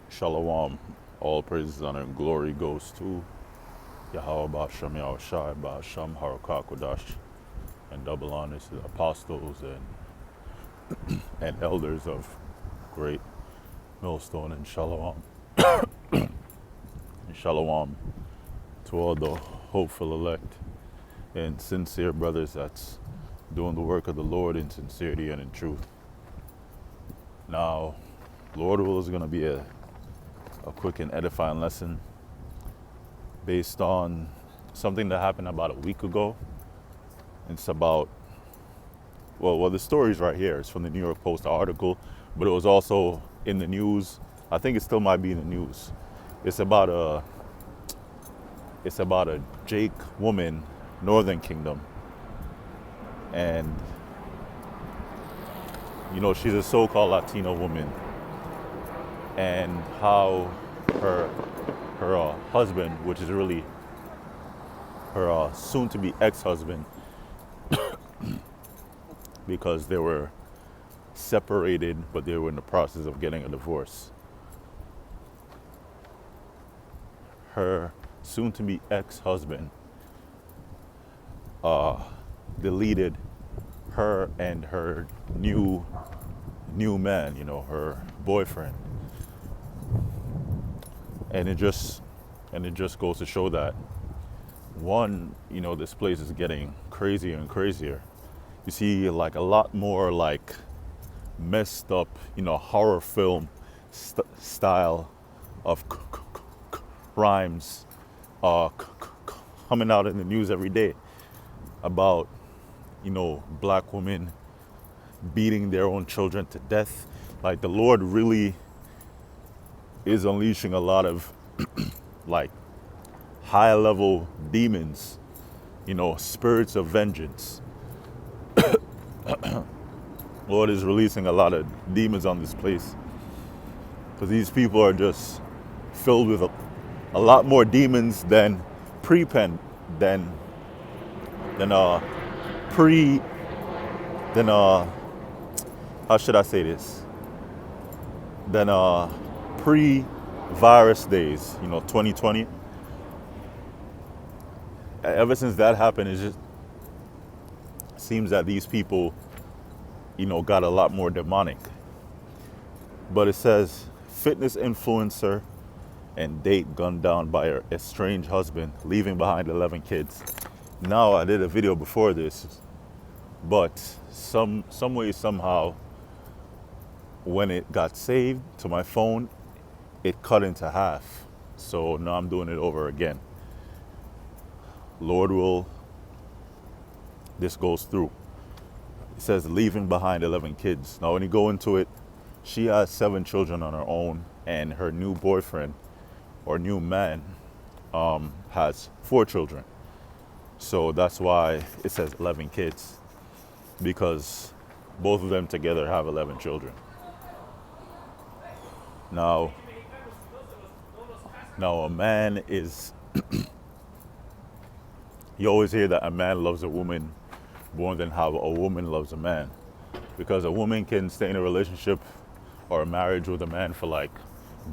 Shalom. All praises, honor, and glory goes to Yahweh Ba'Shem Yahushai Ba'Shem Harakakodash, and double honors to the apostles and elders of great millstone, and shalom. And shalom to all the hopeful elect and sincere brothers that's doing the work of the Lord in sincerity and in truth. Now, Lord will is going to be a quick and edifying lesson based on something that happened about a week ago. It's about, well, the story's right here. It's from the New York Post article, but it was also in the news. I think it still might be in the news. It's about a Jake woman, Northern Kingdom, and she's a so-called Latino woman, and how her husband, which is really her soon-to-be ex-husband, because they were separated, but they were in the process of getting a divorce. Her soon-to-be ex-husband deleted her and her new man, her boyfriend, and it just goes to show that one, this place is getting crazier and crazier. You see, like a lot more like messed up, horror film style of crimes coming out in the news every day about, black women beating their own children to death. Like the Lord really is unleashing a lot of like high level demons, spirits of vengeance. Lord is releasing a lot of demons on this place because these people are just filled with a lot more demons than pre-pen than pre than how should I say this, than pre-virus days, 2020. Ever since that happened, it just seems that these people, got a lot more demonic. But it says fitness influencer and date gunned down by her estranged husband, leaving behind 11 kids. Now, I did a video before this, but some way, somehow, when it got saved to my phone, it cut into half. So now I'm doing it over again. Lord will, this goes through. It says leaving behind 11 kids. Now when you go into it, she has 7 children on her own, and her new boyfriend or new man has 4 children. So that's why it says 11 kids, because both of them together have 11 children. Now a man is, you always hear that a man loves a woman more than how a woman loves a man, because a woman can stay in a relationship or a marriage with a man for like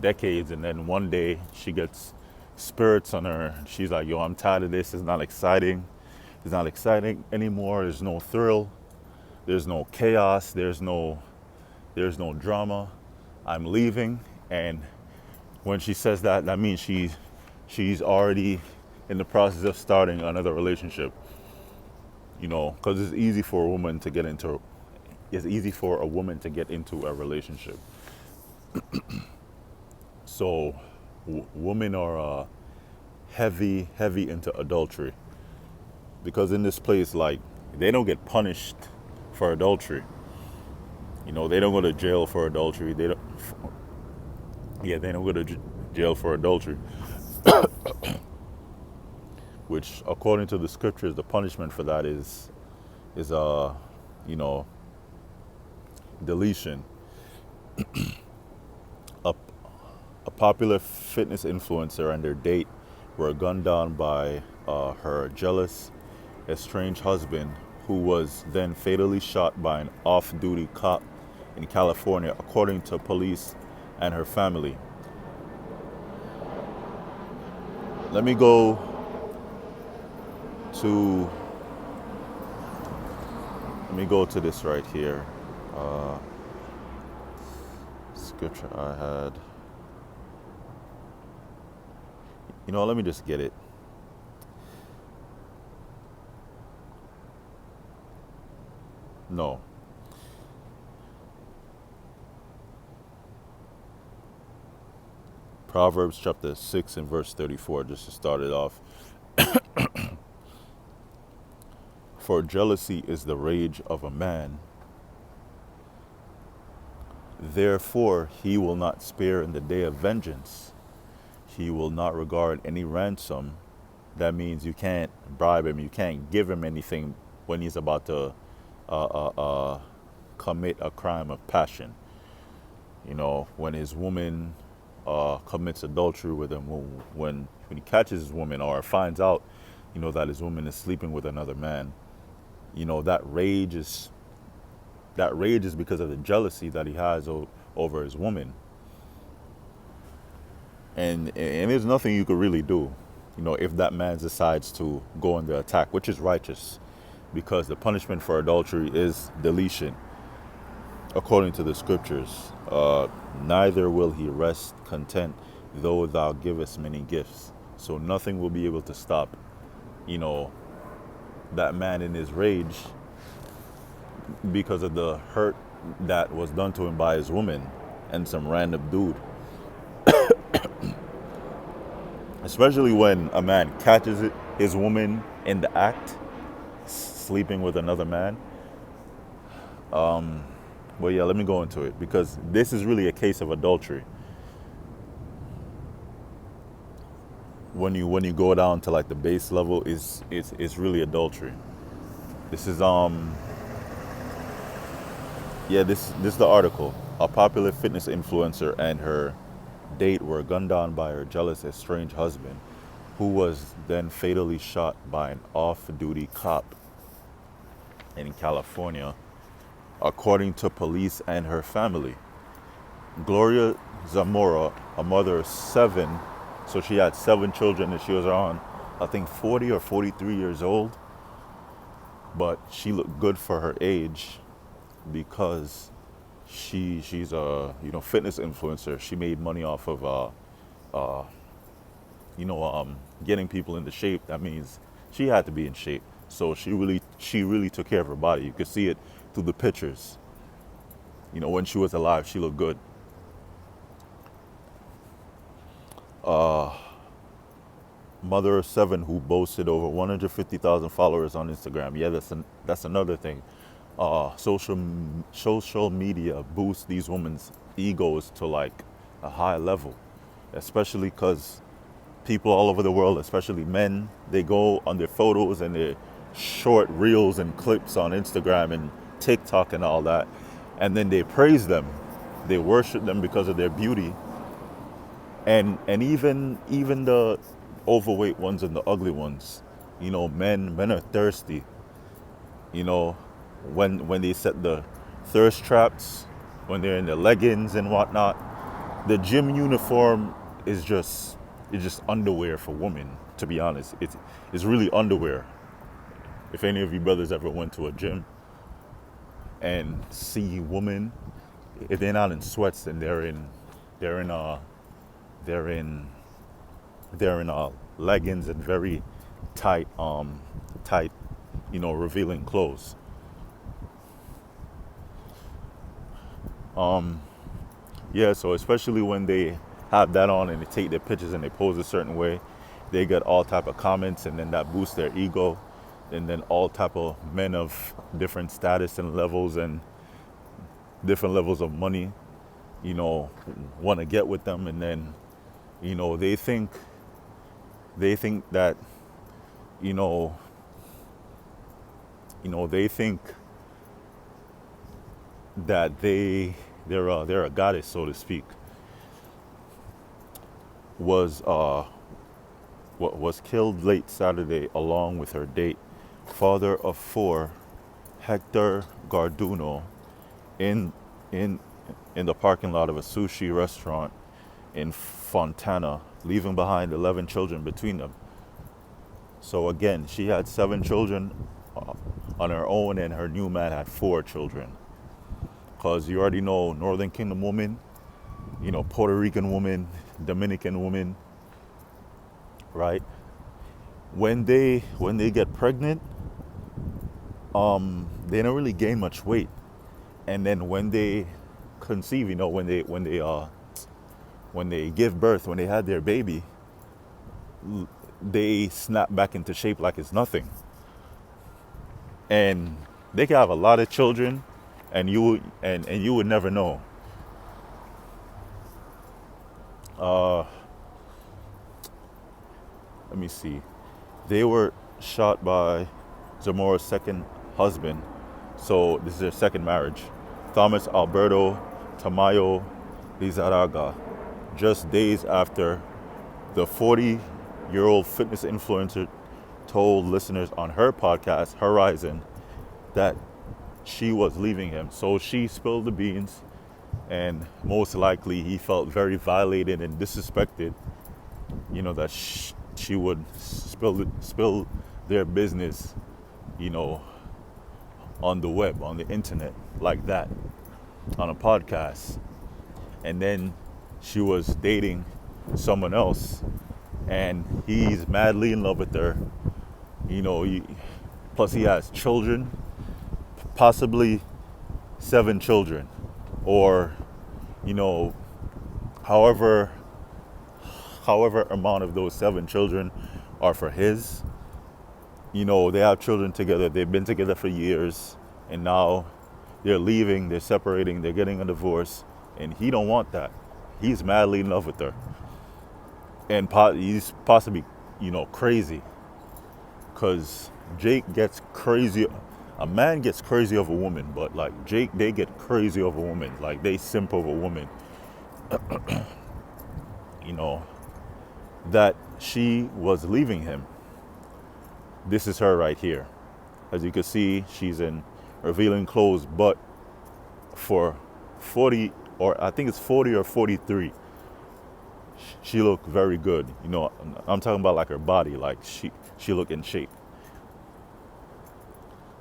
decades, and then one day she gets spirits on her and she's like, yo, I'm tired of this. It's not exciting anymore. There's no thrill, there's no chaos, there's no drama. I'm leaving. And when she says that, that means she's already in the process of starting another relationship. Because it's easy for a woman to get into a relationship. So women are heavy into adultery, because in this place, like, they don't get punished for adultery. They don't go to jail for adultery. They don't go to jail for adultery. Which, according to the scriptures, the punishment for that is deletion. A popular fitness influencer and their date were gunned down by her jealous, estranged husband, who was then fatally shot by an off-duty cop in California, according to police and her family. Let me go to this right here. Uh, Scripture I had. Let me just get it. No. Proverbs chapter 6 and verse 34, just to start it off. For jealousy is the rage of a man. Therefore, he will not spare in the day of vengeance. He will not regard any ransom. That means you can't bribe him. You can't give him anything when he's about to commit a crime of passion. When his woman commits adultery with him, when he catches his woman or finds out, that his woman is sleeping with another man, that rage is because of the jealousy that he has over his woman. And there's nothing you could really do, if that man decides to go on the attack, which is righteous, because the punishment for adultery is deletion, according to the scriptures. Neither will he rest content, though thou givest many gifts. So nothing will be able to stop, that man in his rage because of the hurt that was done to him by his woman and some random dude. Especially when a man catches his woman in the act, sleeping with another man. Well, yeah, let me go into it, because this is really a case of adultery. When you go down to like the base level, it's really adultery. This is this is the article. A popular fitness influencer and her date were gunned down by her jealous, estranged husband, who was then fatally shot by an off-duty cop in California, according to police and her family. Gloria Zamora, a mother of 7, so she had 7 children, and she was around, I think, 40 or 43 years old. But she looked good for her age because she's a fitness influencer. She made money off of getting people into shape. That means she had to be in shape. So she really took care of her body. You could see it through the pictures. When she was alive, she looked good. Mother of 7 who boasted over 150,000 followers on Instagram. Yeah, that's another thing. Social media boosts these women's egos to like a high level, especially because people all over the world, especially men, they go on their photos and their short reels and clips on Instagram and TikTok and all that, and then they praise them, they worship them because of their beauty, and even the overweight ones and the ugly ones. Men are thirsty. When they set the thirst traps, when they're in the leggings and whatnot, the gym uniform is just underwear for women. To be honest, it's really underwear. If any of you brothers ever went to a gym and see women, if they're not in sweats and they're in leggings and very tight, revealing clothes. So especially when they have that on and they take their pictures and they pose a certain way, they get all type of comments, and then that boosts their ego, and then all type of men of different status and levels and different levels of money, want to get with them, and then, they think that, they think that they're a goddess, so to speak. Was killed late Saturday along with her date, father of 4, Hector Garduno, in the parking lot of a sushi restaurant in Fontana, leaving behind 11 children between them. So again, she had 7 children on her own, and her new man had 4 children. Because you already know Northern Kingdom women, Puerto Rican women, Dominican women, right? When they get pregnant, they don't really gain much weight, and then when they conceive, when they give birth, when they had their baby, they snap back into shape like it's nothing, and they can have a lot of children, and you would never know. Let me see. They were shot by Zamora's second husband, so this is their second marriage, Thomas Alberto Tamayo Lizarraga, just days after the 40-year-old fitness influencer told listeners on her podcast, Horizon, that she was leaving him. So she spilled the beans, and most likely he felt very violated and disrespected, that she would spill their business, on the web, on the internet, like that, on a podcast. And then she was dating someone else, and he's madly in love with her. Plus he has children, possibly 7 children, or however amount of those 7 children are for his. They have children together, they've been together for years, and now they're leaving, they're separating, they're getting a divorce, and he don't want that. He's madly in love with her, and he's possibly crazy, because Jake gets crazy. A man gets crazy of a woman, but like Jake, they get crazy of a woman, like they simp of a woman. That she was leaving him. This is her right here. As you can see, she's in revealing clothes, but for 40, or I think it's 40 or 43, she looked very good. I'm talking about like her body, like she looked in shape.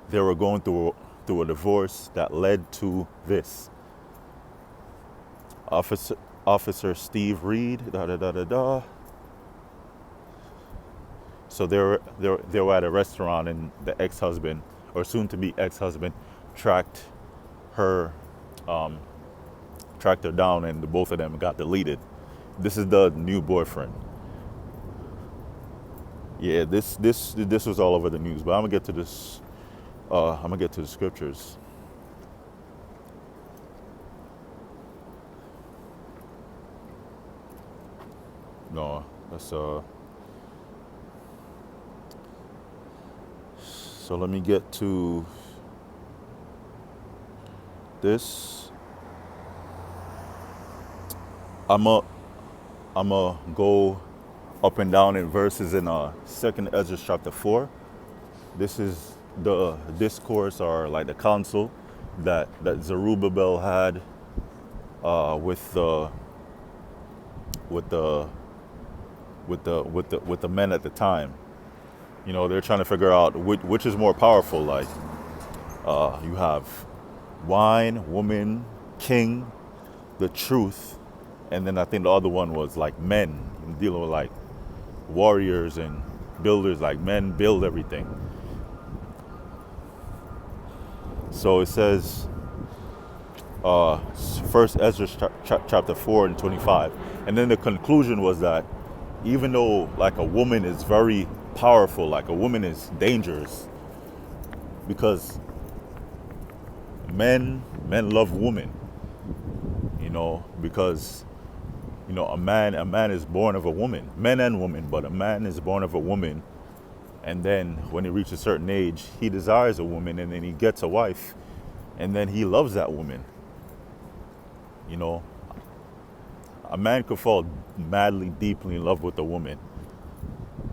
They were going through a divorce that led to this. Officer Steve Reed, So they were at a restaurant, and the ex-husband, or soon-to-be ex-husband, tracked her down, and the both of them got deleted. This is the new boyfriend. Yeah, this was all over the news, but I'm gonna get to this. I'm gonna get to the scriptures. No, that's So let me get to this. I'm a go up and down in verses in 2nd Ezra chapter 4. This is the discourse, or like the council that Zerubbabel had with the men at the time. They're trying to figure out which is more powerful. Like you have wine, woman, king, the truth, and then I think the other one was like men, dealing with like warriors and builders. Like men build everything. So it says, First Ezra chapter 4 and 25, and then the conclusion was that even though like a woman is very powerful, like a woman is dangerous, because men love women, because a man is born of a woman, men and women, but a man is born of a woman, and then when he reaches a certain age, he desires a woman, and then he gets a wife, and then he loves that woman. A man could fall madly, deeply in love with a woman.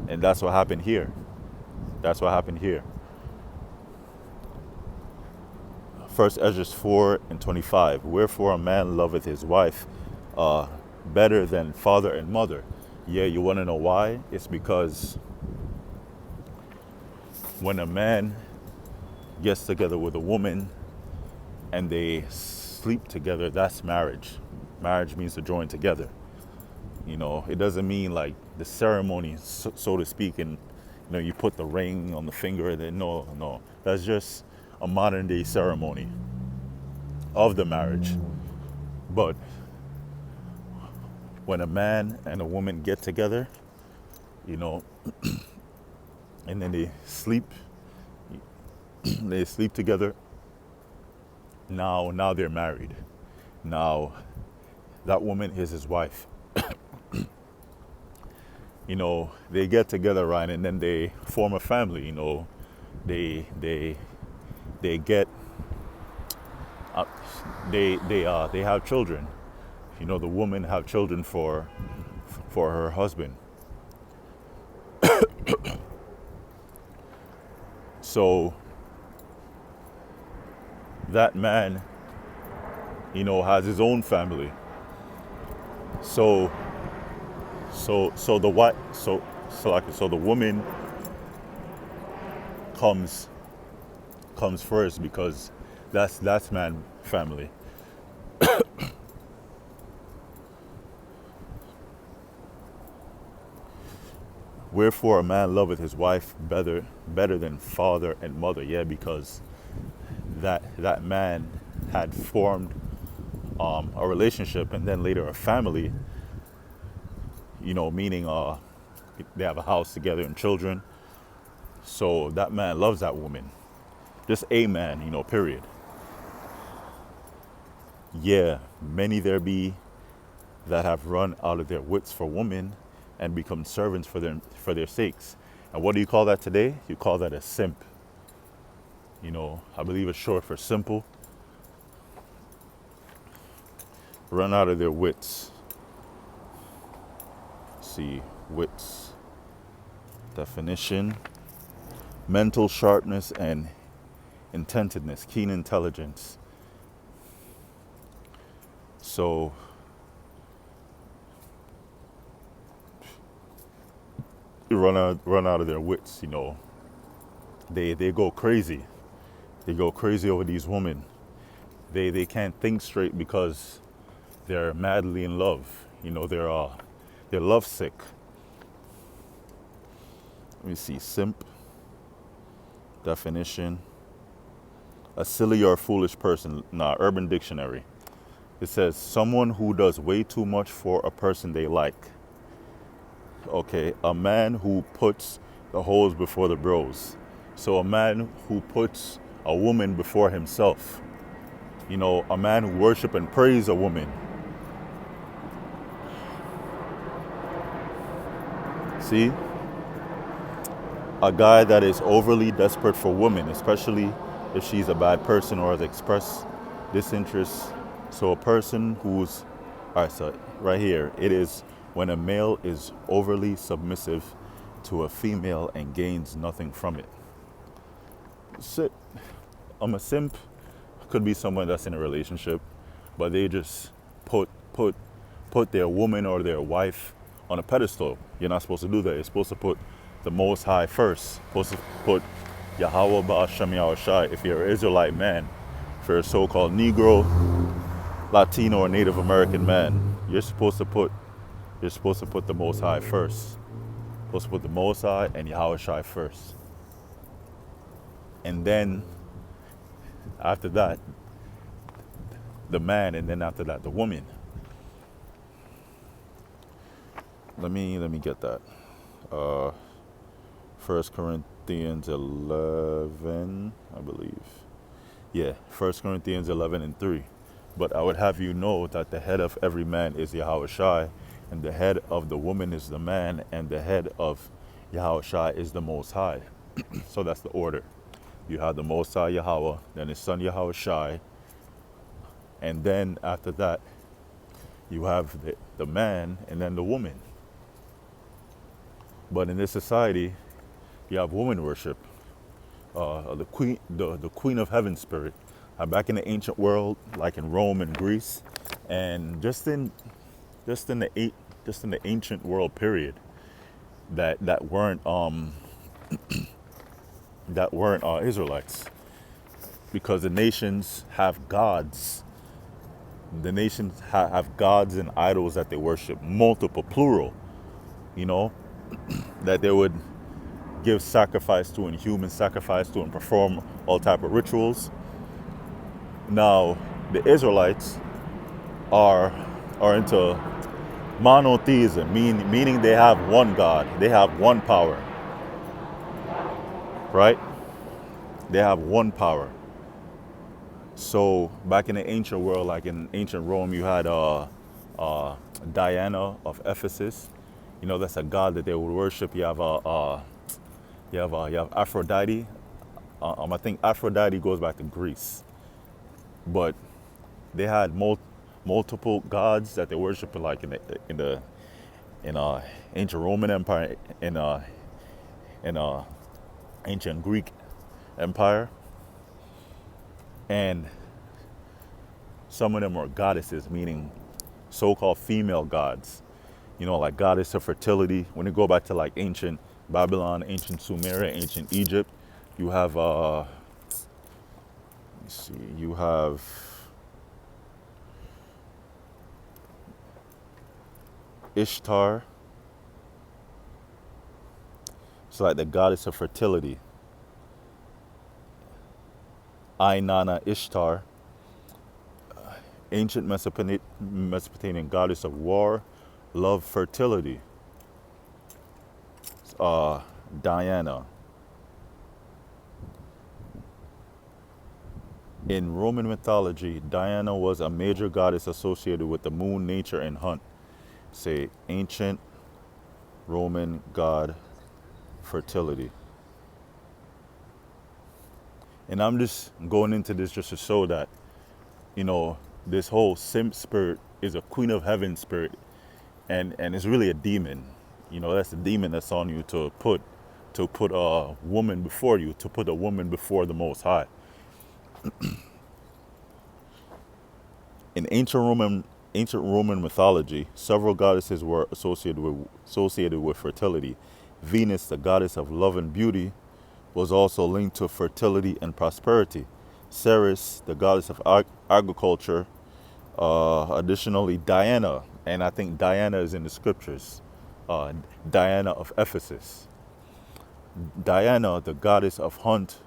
And that's what happened here. First Ezra 4 and 25. Wherefore a man loveth his wife, better than father and mother. Yeah, you want to know why? It's because when a man gets together with a woman and they sleep together, that's marriage. Marriage means to join together. It doesn't mean like the ceremony, so to speak, and you put the ring on the finger. No, no, that's just a modern day ceremony of the marriage. But when a man and a woman get together, you know, and then they sleep, they sleep together. Now they're married. Now that woman is his wife. They get together, right, and then they form a family. They get they have children. The woman have children for her husband. So that man, has his own family. So the what so the woman comes first because that's man family. Wherefore a man loveth his wife better than father and mother. Yeah, because that man had formed a relationship and then later a family. Meaning they have a house together and children. So that man loves that woman. Just a man, period. Yeah, many there be that have run out of their wits for women and become servants for their sakes. And what do you call that today? You call that a simp. I believe it's short for simple. Run out of their wits. See, wits. Definition: mental sharpness and intentiveness, keen intelligence. So run out of their wits. They go crazy. They go crazy over these women. They can't think straight because they're madly in love. They're lovesick. Let me see. Simp. Definition: a silly or foolish person. Urban Dictionary. It says someone who does way too much for a person they like. Okay, a man who puts the hoes before the bros. So a man who puts a woman before himself. A man who worship and praise a woman. See? A guy that is overly desperate for women, especially if she's a bad person or has expressed disinterest. So a person who's, all right, so right here, it is when a male is overly submissive to a female and gains nothing from it. So, a simp could be someone that's in a relationship, but they just put their woman or their wife on a pedestal. You're not supposed to do that. You're supposed to put the Most High first. Supposed to put Yahweh Ba'ashem Yahushai. If you're an Israelite man, if you're a so-called Negro, Latino, or Native American man, you're supposed to put the Most High first. You're supposed to put the Most High and Yahushai first. And then after that, the man, and then after that, the woman. Let me get that. 1 Corinthians 11, I believe. Yeah, 1 Corinthians 11 and 3. But I would have you know that the head of every man is Yahushai, and the head of the woman is the man, and the head of Yahushai is the Most High. So that's the order. You have the Most High Yahweh, then his son Yahushai, and then after that, you have the man and then the woman. But in this society, you have woman worship. The queen of heaven spirit. Back in the ancient world, like in Rome and Greece, and just in just in the ancient world period that weren't Israelites, because the nations have gods. The nations have gods and idols that they worship, multiple, plural, you know, that they would give sacrifice to and human sacrifice to and perform all type of rituals. Now, the Israelites are into monotheism, meaning they have one God, they have one power, right? They have one power. So back in the ancient world, like in ancient Rome, you had Diana of Ephesus. You know, that's a god that they would worship. You have Aphrodite. I think Aphrodite goes back to Greece, but they had multiple gods that they worship, like in ancient Roman Empire, in ancient Greek Empire, and some of them were goddesses, meaning so-called female gods. You know, like goddess of fertility. When you go back to like ancient Babylon, ancient Sumeria, ancient Egypt, you have you have Ishtar. It's like the goddess of fertility. Inanna Ishtar, ancient Mesopotamian goddess of war, love, fertility. Diana. In Roman mythology, Diana was a major goddess associated with the moon, nature, and hunt. Say, ancient Roman god fertility. And I'm just going into this just to show that, you know, this whole simp spirit is a queen of heaven spirit, and it's really a demon. You know, that's the demon that's on you to put a woman before you, to put a woman before the Most High. In ancient Roman mythology, several goddesses were associated with fertility. Venus, the goddess of love and beauty, was also linked to fertility and prosperity. Ceres, the goddess of agriculture. Additionally, Diana, and I think Diana is in the scriptures. Diana of Ephesus. Diana, the goddess of hunt,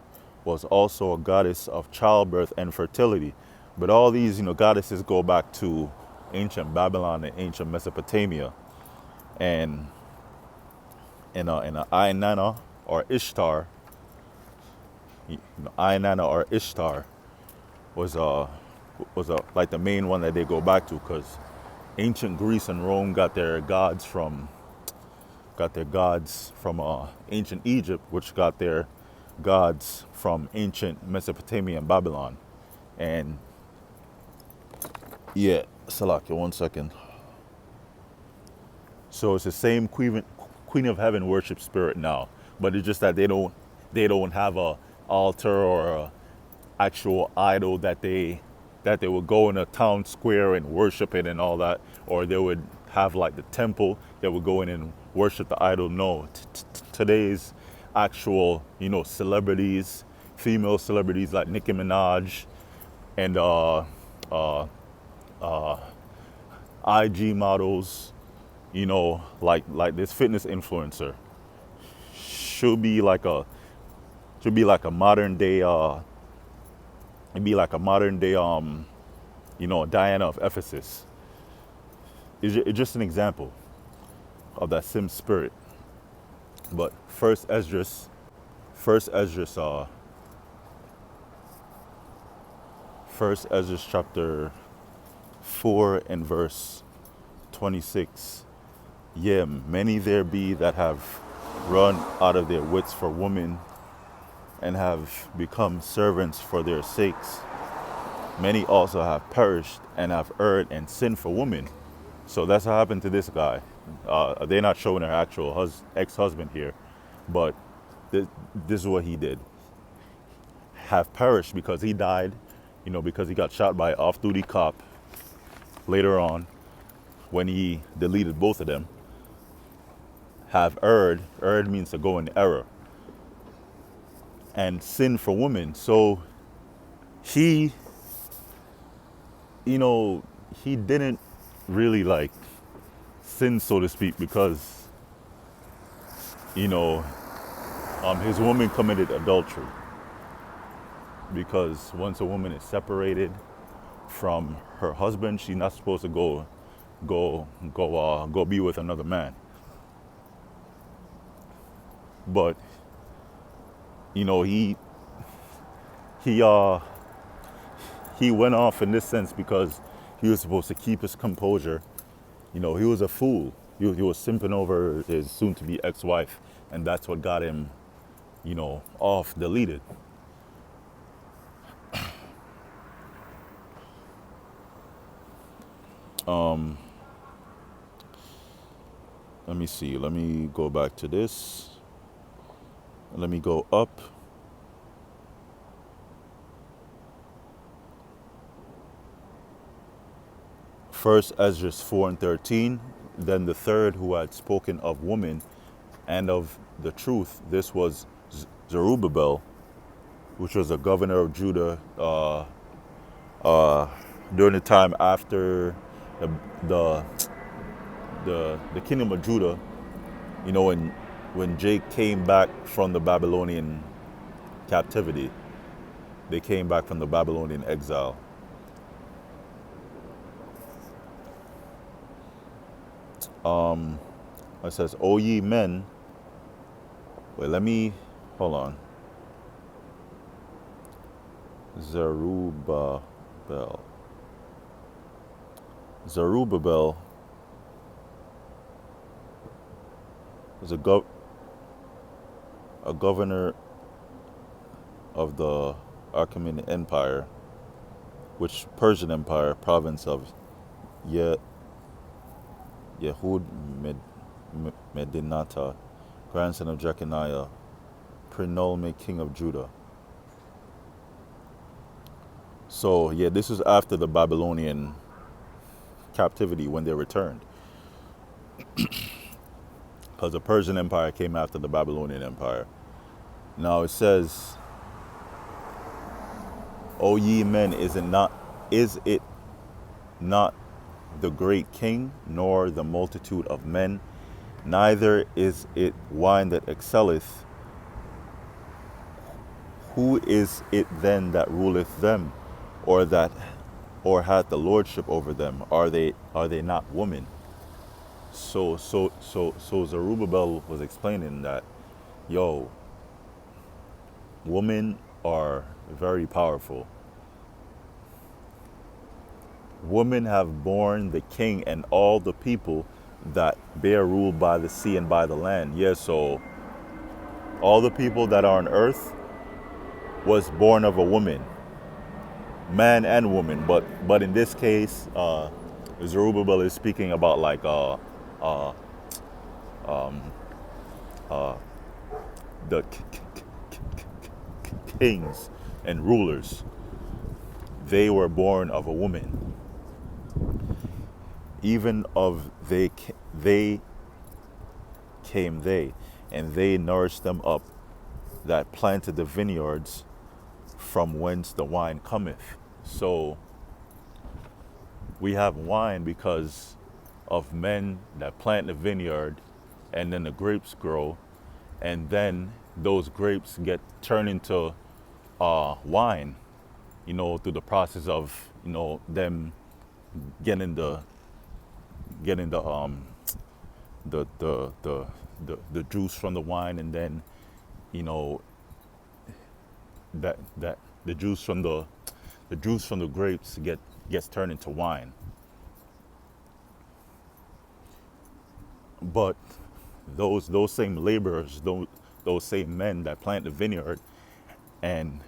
was also a goddess of childbirth and fertility. But all these, you know, goddesses go back to ancient Babylon and ancient Mesopotamia. And Inanna or Ishtar, Inanna or Ishtar was like the main one that they go back to, because ancient Greece and Rome got their gods from ancient Egypt, which got their gods from ancient Mesopotamia and Babylon. And yeah, Salakia, 1 second. So it's the same Queen of Heaven worship spirit now, but it's just that they don't have a altar or a actual idol that they would go in a town square and worship it and all that, or they would have like the temple that would go in and worship the idol. No, today's actual, you know, celebrities, female celebrities like Nicki Minaj and IG models, you know, like this fitness influencer should be like a modern day it'd be like a modern day you know, Diana of Ephesus. It's just an example of that same spirit. But first Esdras chapter 4 and verse 26. Yeah, many there be that have run out of their wits for women and have become servants for their sakes. Many also have perished and have erred and sinned for women. So that's what happened to this guy. They're not showing her actual ex-husband here, but this is what he did. Have perished because he died, you know, because he got shot by an off-duty cop later on, when he deleted both of them, have erred. Erred means to go in error. And sin for women. So he, you know, he didn't really like sin, so to speak, because, you know, his woman committed adultery. Because once a woman is separated from her husband, she's not supposed to go be with another man. But you know, he uh he went off in this sense because he was supposed to keep his composure. You know, he was a fool. He was simping over his soon-to-be ex-wife, and that's what got him, you know, off, deleted. Let me see. Let me go back to this. Let me go up. First Ezra 4:13. Then the third who had spoken of woman and of the truth. This was Zerubbabel, which was a governor of Judah during the time after the the the kingdom of Judah. You know, when Jake came back from the Babylonian captivity, they came back from the Babylonian exile. It says, "O ye men." Wait, let me hold on. Zerubbabel. Zerubbabel was a governor of the Achaemenid Empire, which Persian Empire, province of Yehud Medinata, grandson of Jeconiah, Prinolme, king of Judah. So yeah, this is after the Babylonian captivity when they returned. Because the Persian Empire came after the Babylonian Empire. Now it says, "O ye men, is it not the great king, nor the multitude of men, neither is it wine that excelleth. Who is it then that ruleth them, or hath the lordship over them? Are they not women?" So Zerubbabel was explaining that, yo, women are very powerful. Women have borne the king and all the people that bear rule by the sea and by the land. Yeah, so all the people that are on earth was born of a woman, man and woman. But in this case, Zerubbabel is speaking about like the kings and rulers. They were born of a woman. Even of they came they, and they nourished them up that planted the vineyards from whence the wine cometh. So we have wine because of men that plant the vineyard, and then the grapes grow, and then those grapes get turned into wine, you know, through the process of, you know, them getting the the juice from the wine, and then, you know, that the juice from the grapes gets turned into wine. But those same laborers, those same men that plant the vineyard, and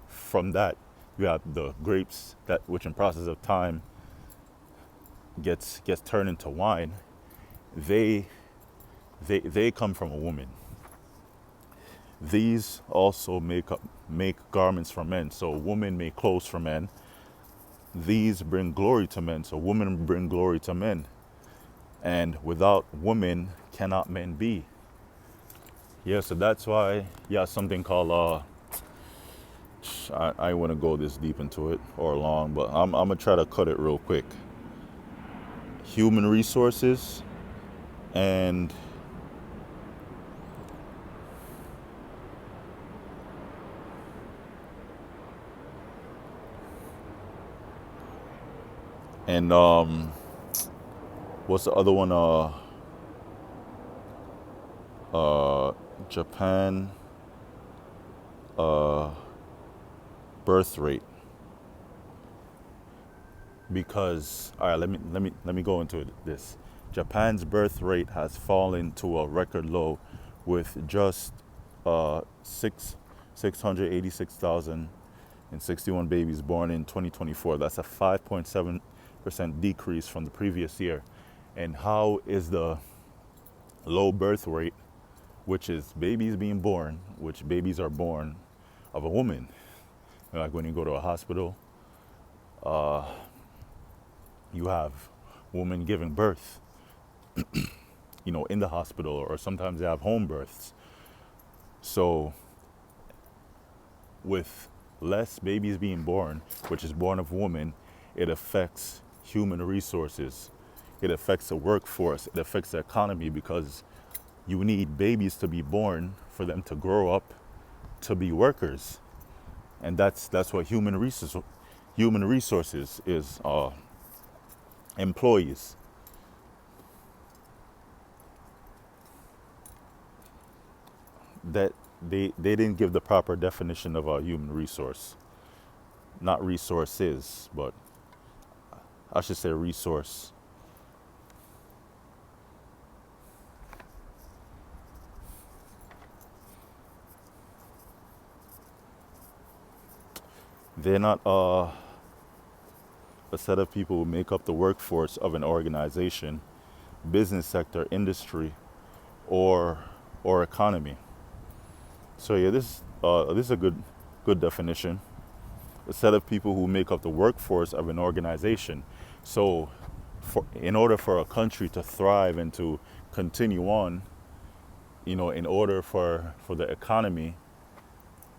from that you have the grapes that which in process of time gets turned into wine. They come from a woman. These also make garments for men. So women make clothes for men, these bring glory to men. So women bring glory to men. And without women, cannot men be. Yeah, so that's why, yeah, something called, I want to go this deep into it or long, but I'm going to try to cut it real quick. Human resources and what's the other one? Japan birth rate. Because all right, let me go into this. Japan's birth rate has fallen to a record low, with just six hundred 86,061 babies born in 2024. That's a 5.7% decrease from the previous year. And how is the low birth rate, which is babies being born, which babies are born of a woman? Like when you go to a hospital, you have women giving birth, in the hospital, or sometimes they have home births. So with less babies being born, which is born of women, it affects human resources. It affects the workforce. It affects the economy, because you need babies to be born for them to grow up to be workers. And that's what human resources is, employees. That they didn't give the proper definition of a human resource. Not resources, but I should say resource. They're not a set of people who make up the workforce of an organization, business sector, industry, or economy. So yeah, this is a good definition. A set of people who make up the workforce of an organization. So, in order for a country to thrive and to continue on, in order for the economy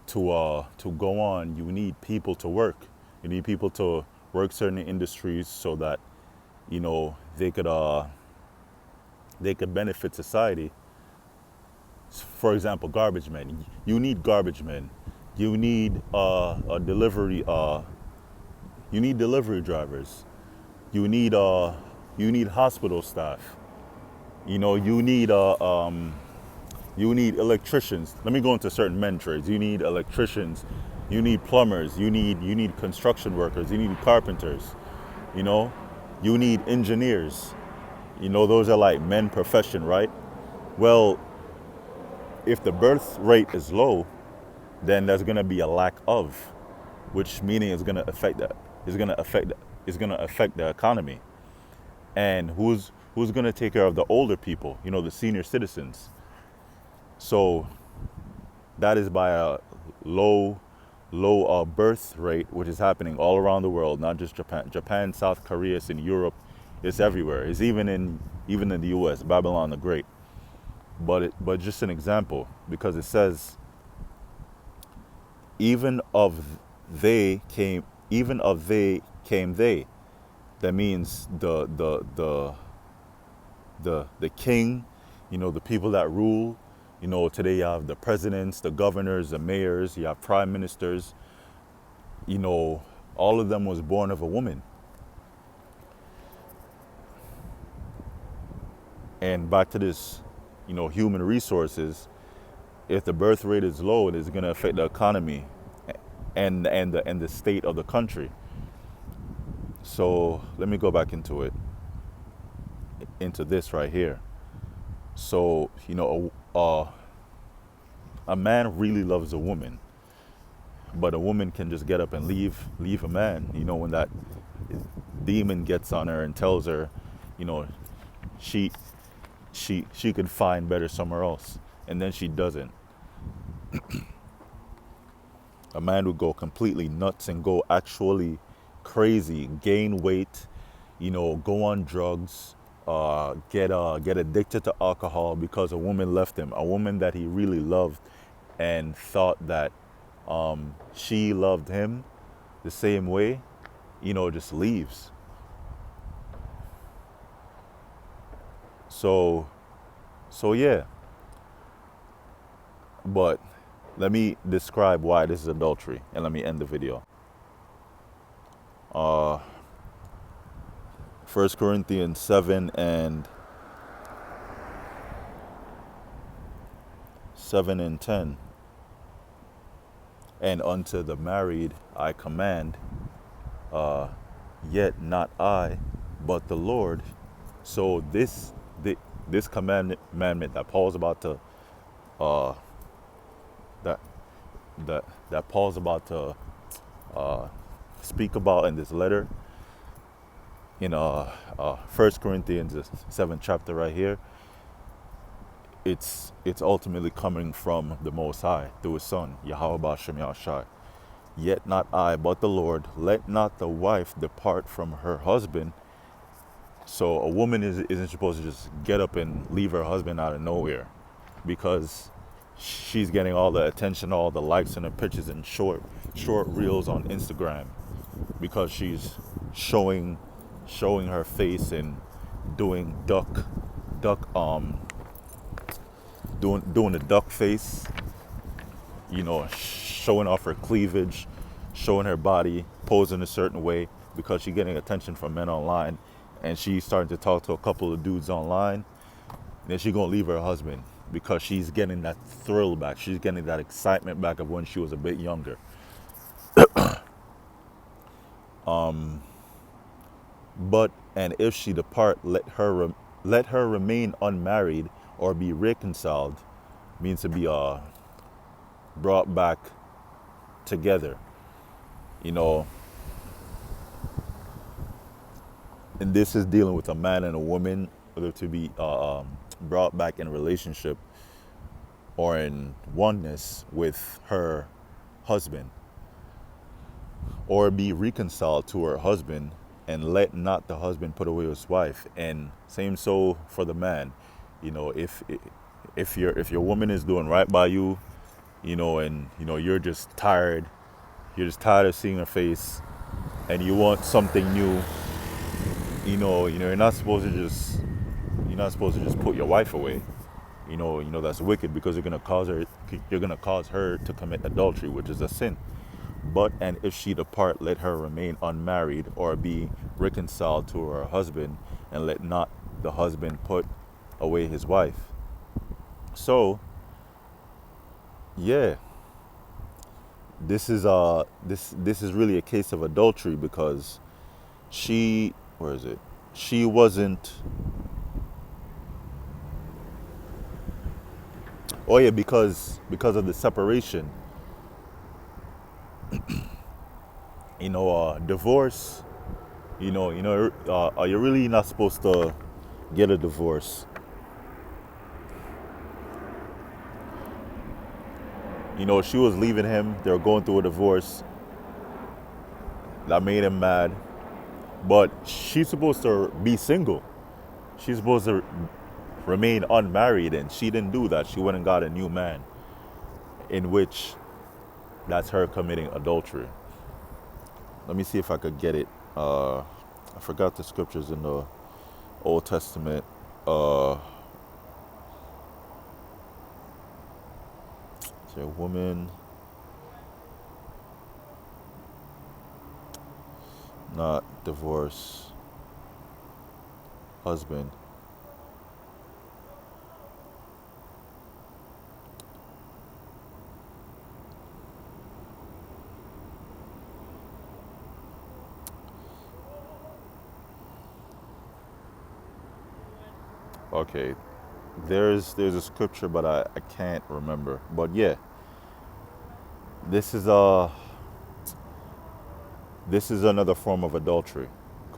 to go on, you need people to work. You need people to work certain industries so that they could benefit society. For example, garbage men. You need garbage men. You need a delivery. You need delivery drivers. You need hospital staff. You need electricians. Let me go into certain men trades. You need electricians. You need plumbers. You need construction workers. You need carpenters. You need engineers. Those are like men profession, right? Well, if the birth rate is low, then there's going to be a lack of, which meaning it's going to affect that. It's going to affect the economy. And who's going to take care of the older people? The senior citizens. So that is by a low birth rate, which is happening all around the world, not just Japan, South Korea, it's in Europe, it's everywhere. It's even in the U.S., Babylon the Great. But just an example, because it says, even of they came they. That means the king, the people that rule. Today you have the presidents, the governors, the mayors, you have prime ministers. All of them was born of a woman. And back to this, human resources. If the birth rate is low, it is going to affect the economy and the state of the country. So let me go back into this right here. So a man really loves a woman, but a woman can just get up and leave a man. When that demon gets on her and tells her, she could find better somewhere else, and then she doesn't. A man would go completely nuts and go actually crazy, gain weight, go on drugs, get addicted to alcohol because a woman left him, a woman that he really loved and thought that she loved him the same way, just leaves. So, yeah, but let me describe why this is adultery and let me end the video. Uh, 1 Corinthians 7:10. And unto the married I command, yet not I, but the Lord. So this commandment that Paul's about to uh, that that Paul's about to speak about in this letter in 1 Corinthians, the 7th chapter right here, it's ultimately coming from the Most High through His Son, Yahweh B'Shem Yahshai. Yet not I, but the Lord. Let not the wife depart from her husband. So a woman isn't supposed to just get up and leave her husband out of nowhere because she's getting all the attention, all the likes on her pictures and short reels on Instagram because she's showing her face and doing doing the duck face, showing off her cleavage, showing her body, posing a certain way because she's getting attention from men online, and she's starting to talk to a couple of dudes online. Then she's gonna leave her husband because she's getting that thrill back. She's getting that excitement back of when she was a bit younger. But and if she depart, let her remain unmarried or be reconciled, means to be brought back together, and this is dealing with a man and a woman, whether to be brought back in relationship or in oneness with her husband, or be reconciled to her husband, and let not the husband put away his wife. And same so for the man, if your woman is doing right by you, and you're just tired of seeing her face, and you want something new, you're not supposed to just put your wife away. That's wicked because you're gonna cause her to commit adultery, which is a sin. But and if she depart, let her remain unmarried or be reconciled to her husband, and let not the husband put away his wife. So, yeah, this is really a case of adultery because she wasn't. Oh yeah, because of the separation. Divorce. You're really not supposed to get a divorce. She was leaving him. They were going through a divorce. That made him mad. But she's supposed to be single. She's supposed to remain unmarried, and she didn't do that. She went and got a new man, in which that's her committing adultery. Let me see if I could get it. I forgot the scriptures in the Old Testament. So a woman, not divorce, husband. Okay, there's a scripture, but I can't remember. But yeah, this is another form of adultery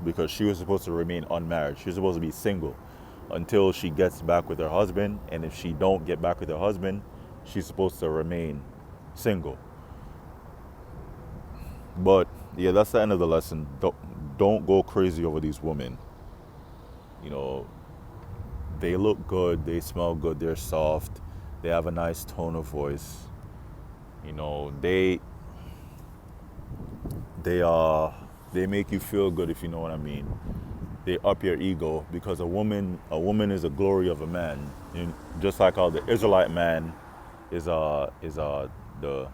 because she was supposed to remain unmarried. She was supposed to be single until she gets back with her husband, and if she don't get back with her husband, she's supposed to remain single. But yeah, that's the end of the lesson. Don't go crazy over these women. You know, they look good, they smell good, they're soft, they have a nice tone of voice. You know, they uh they make you feel good, if you know what I mean. They up your ego because a woman is a glory of a man. And just like how the Israelite man is the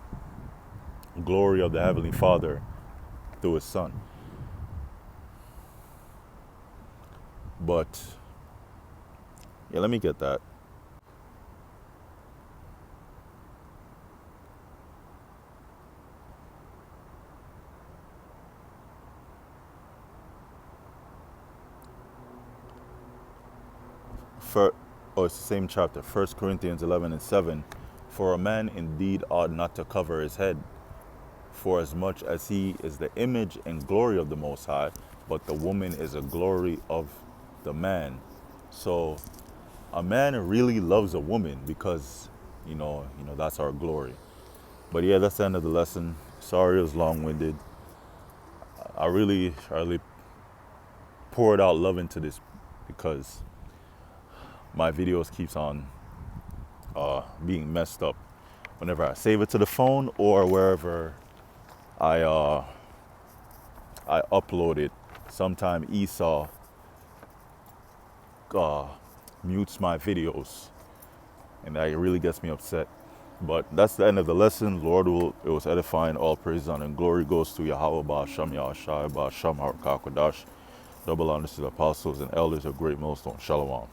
glory of the Heavenly Father through his son. But yeah, let me get that. For, oh, it's the same chapter, 1 Corinthians 11:7. For a man indeed ought not to cover his head, for as much as he is the image and glory of the Most High, but the woman is a glory of the man. So a man really loves a woman because, that's our glory. But yeah, that's the end of the lesson. Sorry it was long-winded. I really poured out love into this because my videos keeps on being messed up whenever I save it to the phone or wherever I uh, I upload it. Sometime Esau uh, mutes my videos, and that really gets me upset. But that's the end of the lesson. It was edifying. All praise, honor, and glory goes to Yahweh, Ba'asham, Yahshai, Ba'asham, Harakakodash. Double honors to the apostles and elders of Great Millstone. Shalom.